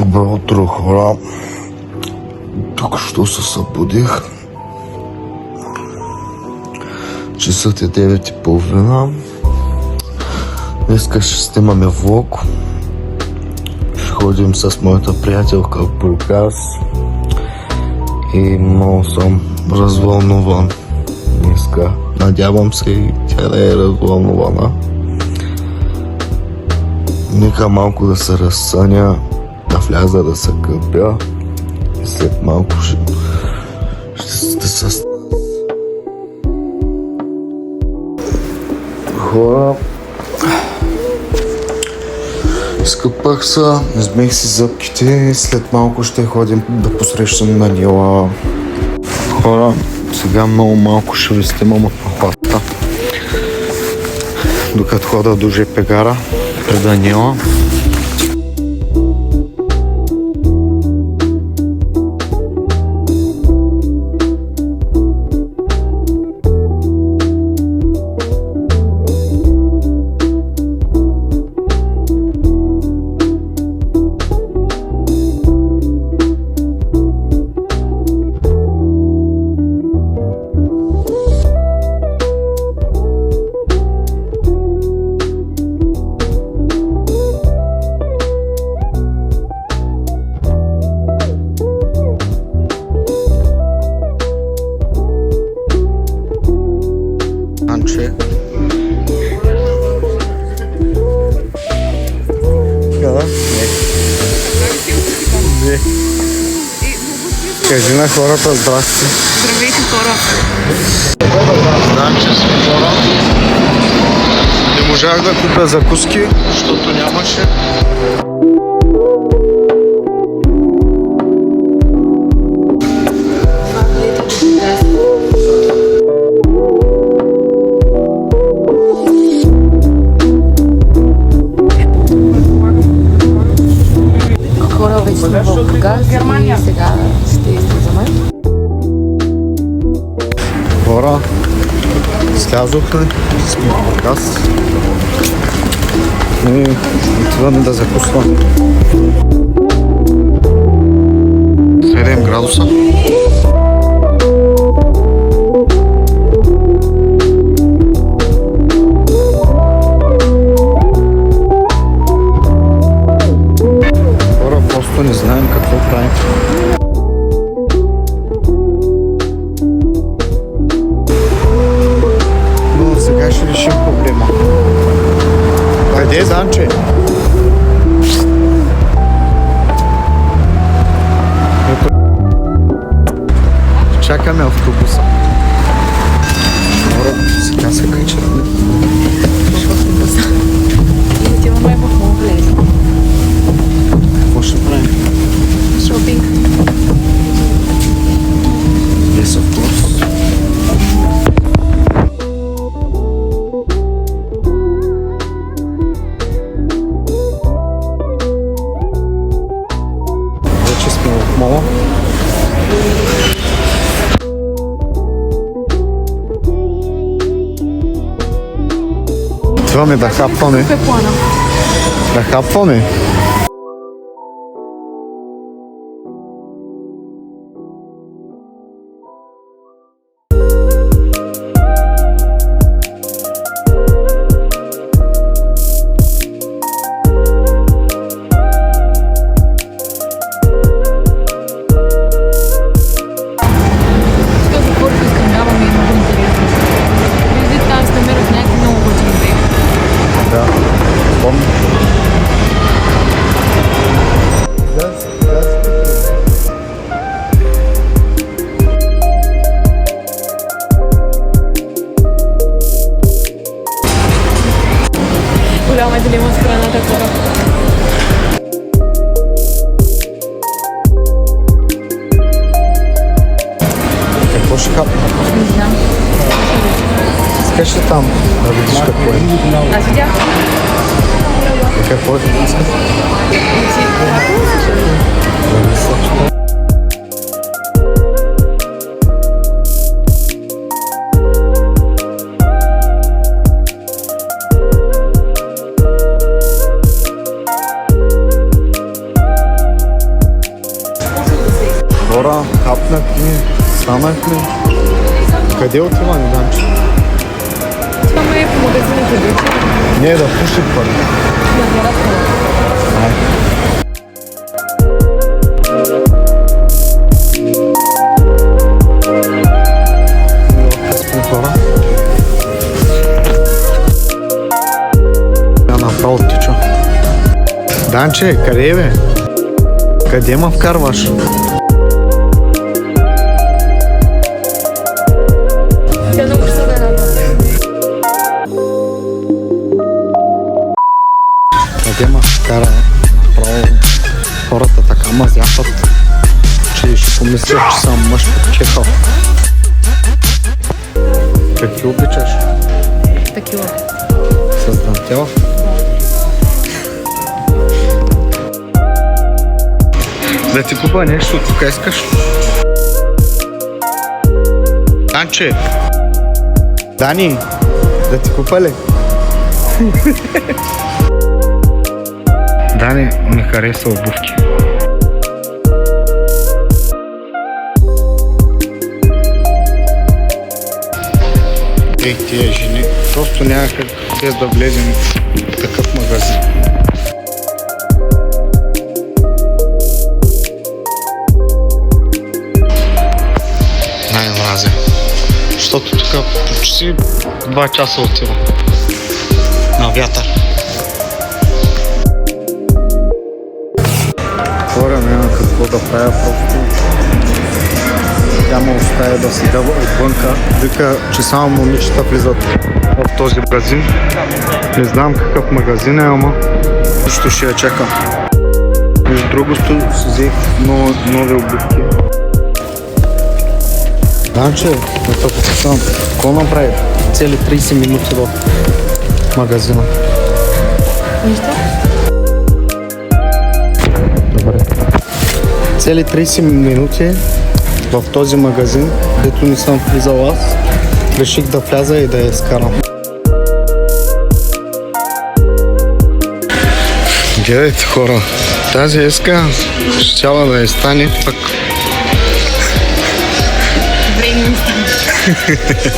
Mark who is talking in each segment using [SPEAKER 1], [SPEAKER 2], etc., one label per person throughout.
[SPEAKER 1] Добро утро, хора. Тук що се събудих. Часът е 9:30. Днеска ще снимаме влог. Ще ходим с моята приятелка в Бургас. И много съм развълнуван днеска. Надявам се и тя да е развълнувана. Нека малко да се разсъня, да вляза да се къпя и след малко ще сте с нас. Хора, изкъпах се, измех си зъбките, след малко ще ходим да посрещам Даниела. Хора, сега много малко ще ви снимам от похвата, докато хода до ЖП гара при Даниела. Кажи на хората здрасти.
[SPEAKER 2] Здравейте, хора.
[SPEAKER 1] Знам, че сме хора. Не можах да купя закуски, защото нямаше.
[SPEAKER 2] Хора, вече сме в Бургас и сега ще излизаме.
[SPEAKER 1] Хора, слязохме, сме в Бургас и отиваме да закусваме. 7 градуса. Не знаем какво правим. Но сега ще решим проблема. Къде е Данче? Чакаме автобуса. Хора, сега се качаме.
[SPEAKER 2] В автобуса. И отиваме в Монглез.
[SPEAKER 1] Какво ще правим?
[SPEAKER 2] Шопинг.
[SPEAKER 1] Yes, of course. Вече сме в мола. Отиваме да хапваме. Да хапваме.
[SPEAKER 2] Голяма дилема с храната, хора.
[SPEAKER 1] Какво ще хапна?
[SPEAKER 2] Не знам.
[SPEAKER 1] Искаш ли там да видиш какво е?
[SPEAKER 2] Аз видях.
[SPEAKER 1] Какво е? Искаш? Хапнахме, станахме. Къде отиваме, Данче?
[SPEAKER 2] Отиваме по магазините вече.
[SPEAKER 1] Не, да пушим първо.
[SPEAKER 2] Не разходим.
[SPEAKER 1] Хора. Я направо тича. Данче, къде е, бе? Къде ма вкарваш?
[SPEAKER 2] Тя много ще да е.
[SPEAKER 1] Къде ма вкара? Направо хората така мазяпат, че ще помислят, че съм мъж подчекал. Какви обичаш?
[SPEAKER 2] Такива.
[SPEAKER 1] С дантела? Да ти купа нещо, тук искаш? Данче! Дани! Да ти купа ли? Дани ми хареса обувки. Ей, тия жени, просто няма как без да влезем в такъв магазин. Най-мразя. Защото тук почти 2 часа отива. На вятър. Хора, няма какво да правя, просто тя ме оставя да седа отвънка. Вика, че само момичета влизат в този магазин. Не знам какъв магазин е, ама също ще я чекам. Между другото си взех нови обувки. Данче, да те попитам, какво направи? Цели 30 минути в магазина.
[SPEAKER 2] Нищо?
[SPEAKER 1] Добре. Цели 30 минути в този магазин, дето не съм влизал аз, реших да вляза и да я изкарам. Гледайте, хора, тази еска щяла да я стане пък.
[SPEAKER 2] Време ми стане.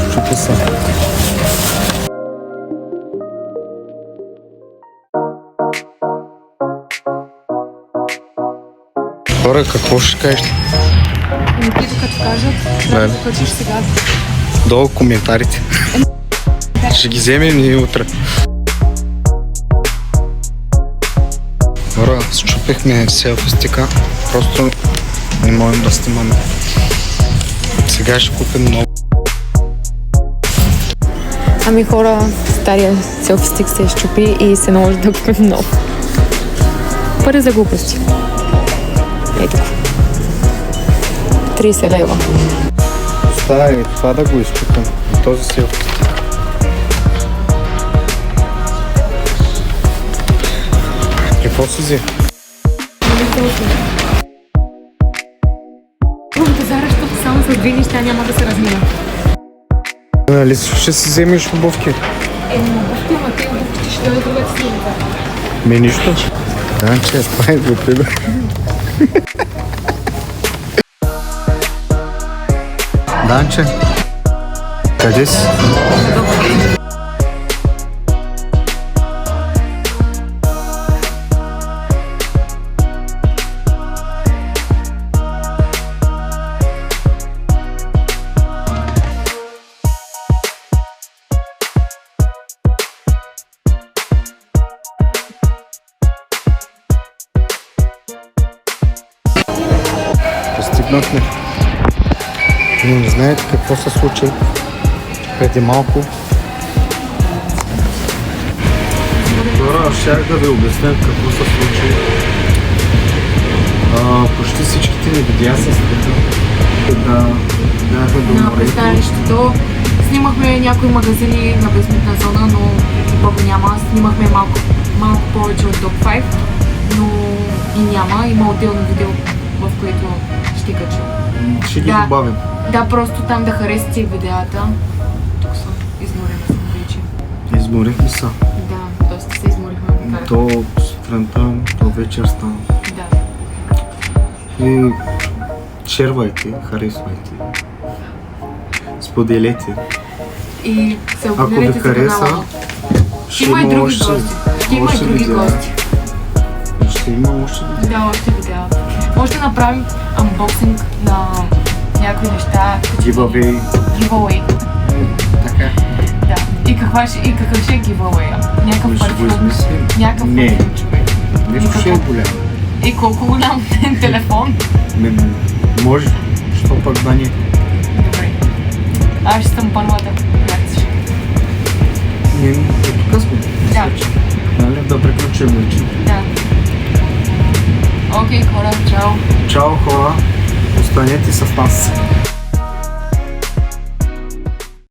[SPEAKER 1] Щупи се. Хора, какво ще кажеш?
[SPEAKER 2] Ами ти като кажат, трябва да качиш сега.
[SPEAKER 1] Долу коментарите. Ще ги вземем и утре. Хора, счупихме селфи стика. Просто не можем да снимаме. Сега ще купим много.
[SPEAKER 2] Ами хора, стария селфи стик се изчупи и се наложи да купим нов. Пари за глупости. Ето. 30 лева.
[SPEAKER 1] Става и това да го изпитам. Този селфи стик. Какво си взе?
[SPEAKER 2] В пазара, защото само за две неща няма да се размина.
[SPEAKER 1] Нали ще си вземеш обувки?
[SPEAKER 2] Обувки, ама те обувките ще дойдат другата седмица.
[SPEAKER 1] Ми нищо. Да, че това е глупида. Данче, къде си? Пристигнахме. Но не знаете какво се случи преди малко. Хора, щях да ви обясня какво се случи. Почти всичките ни видеа се света. Да бяхме до
[SPEAKER 2] На
[SPEAKER 1] морето.
[SPEAKER 2] пристанището снимахме някои магазини на безмитна зона, но много няма. Снимахме малко повече от Top 5, но и няма. Има отделно видео, в което ще кача.
[SPEAKER 1] Ще ги
[SPEAKER 2] Да.
[SPEAKER 1] добавим.
[SPEAKER 2] Да, просто там да харесате видеята. Тук съм, изморена съм вече.
[SPEAKER 1] Изморихме се.
[SPEAKER 2] Да, доста се изморихме.
[SPEAKER 1] То сутринта до вечер стана.
[SPEAKER 2] Да.
[SPEAKER 1] И шервайте, харесвайте. Споделете.
[SPEAKER 2] И се
[SPEAKER 1] Ако ви
[SPEAKER 2] абонирайте за
[SPEAKER 1] хареса,
[SPEAKER 2] канала.
[SPEAKER 1] ще
[SPEAKER 2] Има и други
[SPEAKER 1] още-
[SPEAKER 2] гости. Ще има и
[SPEAKER 1] още
[SPEAKER 2] други
[SPEAKER 1] видеа.
[SPEAKER 2] гости.
[SPEAKER 1] Ще има още видеа.
[SPEAKER 2] Да, още видеа. Може да направим анбоксинг на някои неща.
[SPEAKER 1] Giveaway.
[SPEAKER 2] Giveaway.
[SPEAKER 1] Така.
[SPEAKER 2] Да. И какъв ще е giveaway? Някакъв
[SPEAKER 1] Ще го
[SPEAKER 2] парфюм.
[SPEAKER 1] измислим.
[SPEAKER 2] Някакъв
[SPEAKER 1] Не.
[SPEAKER 2] парфюм, човек.
[SPEAKER 1] Нещо ще е голямо.
[SPEAKER 2] И колко голям телефон.
[SPEAKER 1] Може, що пък да не.
[SPEAKER 2] Добре. Аз ще съм първата. Реакция.
[SPEAKER 1] Тук сме.
[SPEAKER 2] Да.
[SPEAKER 1] Нали, да приключим вече.
[SPEAKER 2] Да. Окей, хора, чао.
[SPEAKER 1] Чао хора, останете с нас.